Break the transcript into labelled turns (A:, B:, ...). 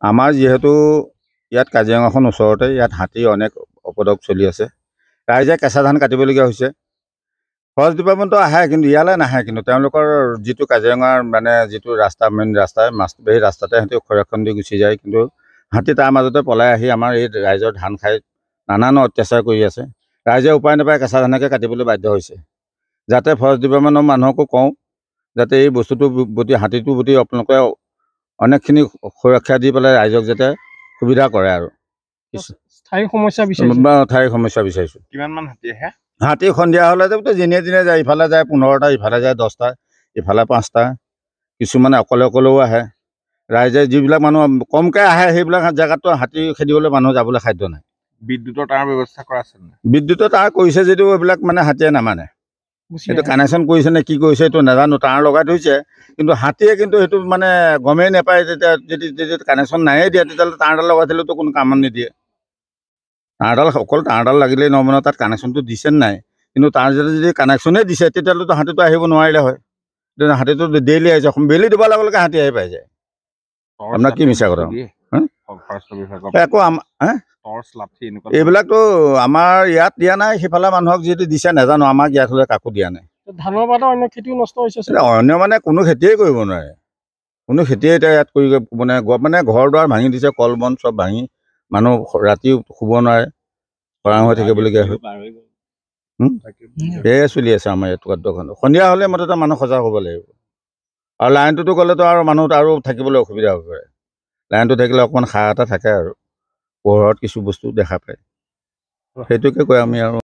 A: আমাৰ যিহেতু ইয়াত কাজিৰঙাখন ওচৰতে, ইয়াত হাতী অনেক উপদ্ৰৱ চলি আছে। ৰাইজে কেঁচা ধান কাটিবলগীয়া হৈছে। ফৰেষ্ট ডিপাৰ্টমেণ্টটো আহে, কিন্তু ইয়ালৈ নাহে। কিন্তু তেওঁলোকৰ যিটো কাজিৰঙাৰ মানে যিটো ৰাস্তা, মেইন ৰাস্তা, সেই ৰাস্তাতে সিহঁতি খৰখন দি গুচি যায়। কিন্তু হাতী তাৰ মাজতে পলাই আহি আমাৰ এই ৰাইজৰ ধান খাই নানান অত্যাচাৰ কৰি আছে। ৰাইজে উপায় নাপায় কেঁচা ধানকে কাটিবলৈ বাধ্য হৈছে। যাতে ফৰেষ্ট ডিপাৰ্টমেণ্টৰ মানুহকো কওঁ যাতে এই বস্তুটোৰ প্ৰতি, হাতীটোৰ প্ৰতি আপোনালোকে অনেকখিনি সুৰক্ষা দি পেলাই ৰাইজক যাতে সুবিধা কৰে। আৰু
B: স্থায়ী সমস্যা
A: বিচাৰিছোঁ।
C: কিমানমান হাতী আহে?
A: হাতী সন্ধিয়া হ'লে যে যেনে যায়, ইফালে যায় 15টা, ইফালে যায় 10টা, ইফালে 5টা, কিছুমানে অকলেও আহে। ৰাইজে যিবিলাক মানুহ কমকৈ আহে সেইবিলাক জেগাততো হাতী খেদিবলৈ মানুহ যাবলৈ সাধ্য নাই।
C: বিদ্যুতৰ তাৰ ব্যৱস্থা কৰা আছে নাই?
A: বিদ্যুতৰ তাৰ কৰিছে যদিও এইবিলাক মানে হাতীয়ে নামানে। সেইটো কানেকশ্যন কৰিছে নে কি কৰিছে এইটো নাজানো, তাৰ লগাই থৈছে। কিন্তু হাতীয়ে কিন্তু সেইটো মানে গমেই নাপায়। তেতিয়া যদি কানেকশ্যন নায়ে দিয়ে, তেতিয়াহ'লে তাঁৰডাল লগাই থ'লেতো কোনো কামত নিদিয়ে। অকল তাঁৰডাল লাগিলেই নহ'ব নহয়, তাত কানেকশ্যনটো দিছে নাই। কিন্তু তাৰ যদি কানেকশ্যনেই দিছে, তেতিয়াহ'লেতো হাতীটো আহিব নোৱাৰিলে হয়। তেতিয়া হাতীটো ডেইলি আহিছে, বেলি দিব লগে লগে হাতী আহি পাই যায়। আপোনাক কি মিছা কথা একো এইবিলাকতো আমাৰ ইয়াত দিয়া নাই। সিফালে মানুহক যিটো দিছে নাজানো, আমাক ইয়াত হ'লে কাকো দিয়া নাই।
B: ধানৰ বাদে অন্য খেতিও নষ্ট হৈছে।
A: অন্য মানে কোনো খেতিয়ে কৰিব নোৱাৰে। কোনো খেতিয়ে এতিয়া ইয়াত কৰি মানে ঘৰ দুৱাৰ ভাঙি দিছে, কল বন চব ভাঙি মানুহ ৰাতি শুব নোৱাৰে, খৰাং হৈ থাকিবলগীয়া হয়। সেয়ে চলি আছে আমাৰ ইয়াত খাদ্যখন। সন্ধিয়া হ'লে মুঠতে মানুহ সজাগ হ'ব লাগিব। আৰু লাইনটোতো গ'লেতো আৰু মানুহ আৰু থাকিবলৈ অসুবিধা হ'ব পাৰে। লাইনটো থাকিলে অকণমান সাৰ এটা থাকে আৰু পোহৰত কিছু বস্তু দেখা পায়। সেইটোকে কয় আমি আৰু